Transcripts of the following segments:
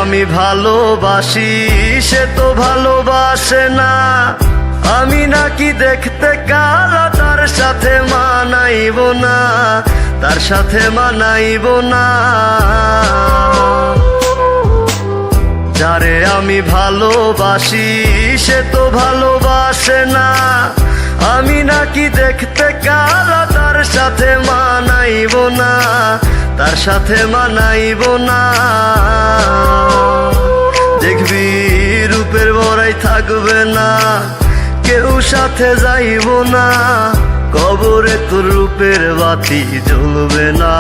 আমি ভালোবাসি সে তো ভালোবাসে না, আমি নাকি দেখতে কালো তার সাথে মানাইব না, তার সাথে মানাইব না। যারে আমি ভালোবাসি সে তো ভালোবাসে না, আমি নাকি দেখতে কালো তার সাথে মানাইব না, তার সাথে মানাইব না। দেখবি রূপের বড়াই থাকবে না, কেউ সাথে যাইব না, কবরে তোর রূপের বাতি জ্বলবে না।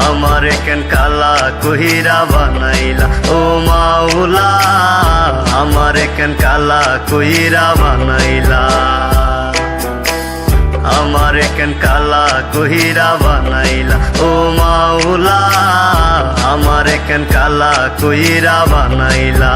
আমারে কেন কালা কহিরা বানাইলা ও মাওলা, আমারে কেন কালা কহিরা বানাইলা, আমারে কেন কালা কহিরা বানাইলা ও মাওলা, আমারে কেন কালা কহিরা বানাইলা।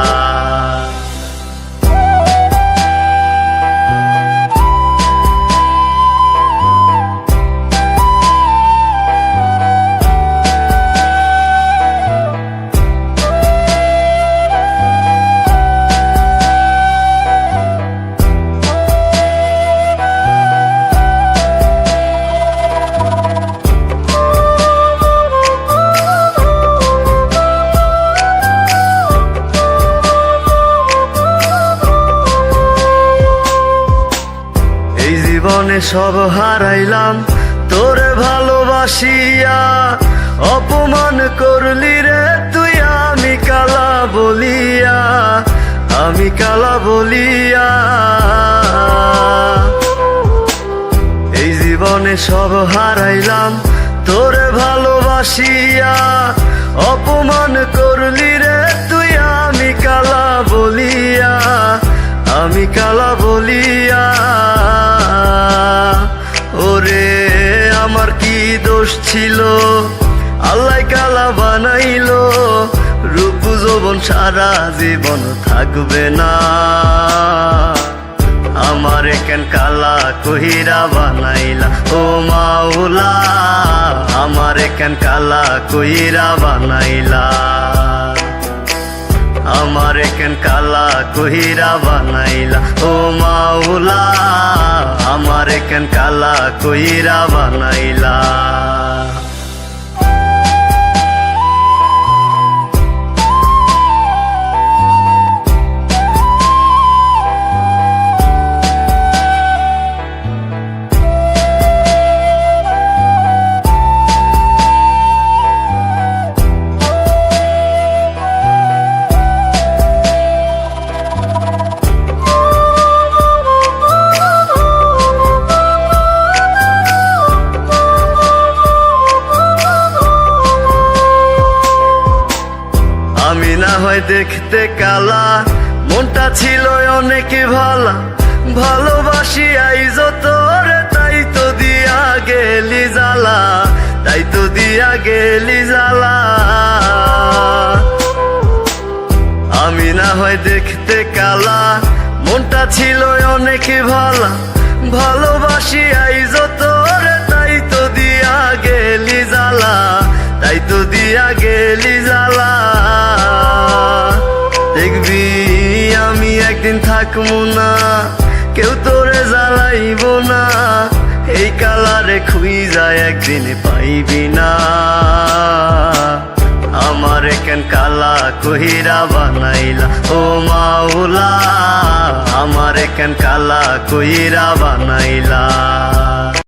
জীবনে সব হারাইলাম তোরে ভালোবাসিয়া, অপমান করলি রে তুই আমি কালা বলিয়া, আমি কালা বলিয়া। এই জীবনে সব হারাইলাম তোরে ভালোবাসিয়া, অপমান করলি রে তুই আমি কালা বলিয়া, আমি কালা বলিয়া। ওরে আমার কি দোষ ছিল, আল্লাহ কালা বানাইলো, রূপ যৌবন সারা জীবন থাকবে না। আমারে কেন কালা কহিরা বানাইলা ও মাওলা, আমারে কেন কালা কহিরা বানাইলা, আমারে কেন কালা কহিরা বানাইলা ও মাওলা, আমারে কেন কালা কহিরা বানাইলা। আমি না হয় দেখতে কালা, মনটা ছিল অনেক ভালা, ভালোবাসি আইজ তোরে তাই তো দিয়া গেলি জ্বালা, তাই তো দিয়া গেলি জ্বালা। আমি না হয় দেখতে কালা, মনটা ছিল অনেক ভালা, ভালোবাসি আইজ তোরে তাই তো দিয়া গেলি জ্বালা, তাই তো দিয়া গেলি জ্বালা। দেখবি আমি একদিন থাকবো না, কেউ তোরে জ্বালাইব না, এই কালারে খুঁজা একদিন পাইবি না। আমারে কেন কালা কহিরা বানাইলা ও মাওলা, আমারে কেন কালা কহিরা বানাইলা।